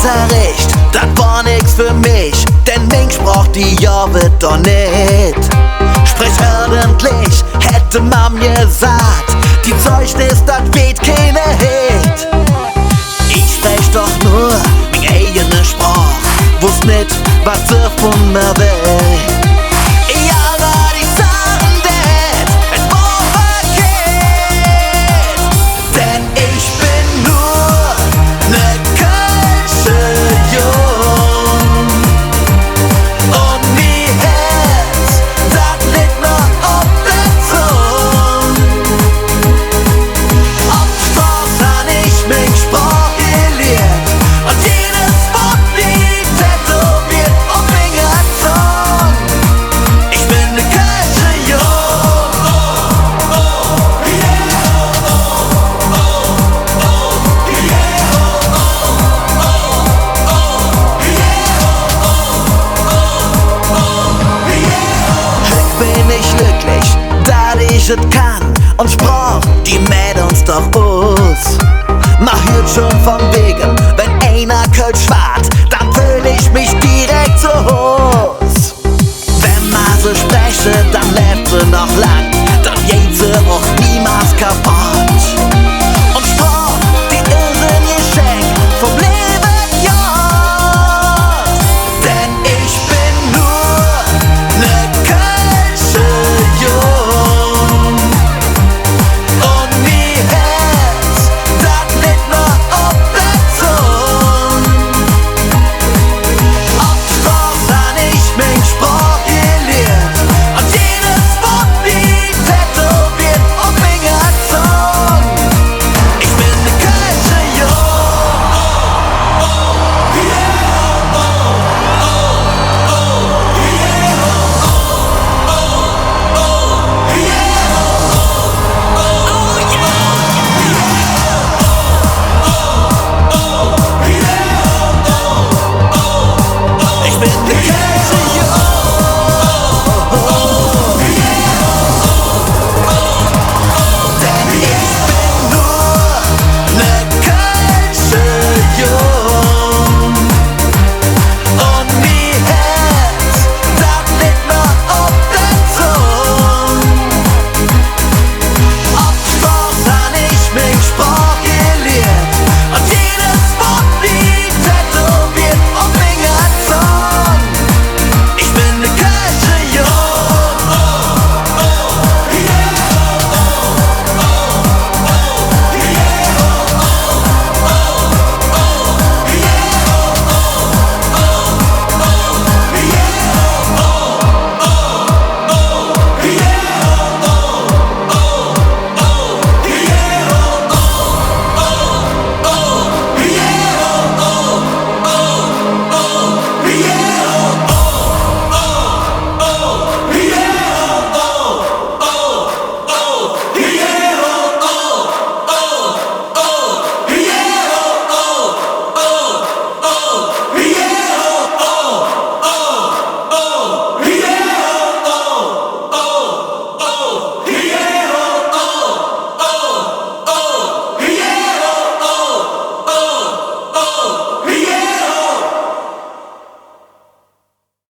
Unterricht, das war nix für mich, denn Mensch braucht die ja wird doch nicht. Sprich ordentlich, hätte man mir gesagt, die Zeugnis, das weht keine Hate. Ich sprech doch nur meine eigene Sprach, wusst nicht, was sie von mir will. Ja, aber die sagen das, es war verkehrt, denn ich bin nur ne Kölsche Jung und mi Herz, das liegt noch auf der Zunge. Auf Straß han ich mich Sprach gelehrt und jedes Wort liegt tätowiert auf meiner Zunge. Ich bin ne Kölsche Jung. Ich bin nicht glücklich, da ich es kann und Sprach, die mäht uns doch aus. Mach hört schon vom Wegen, wenn einer Kölsch war.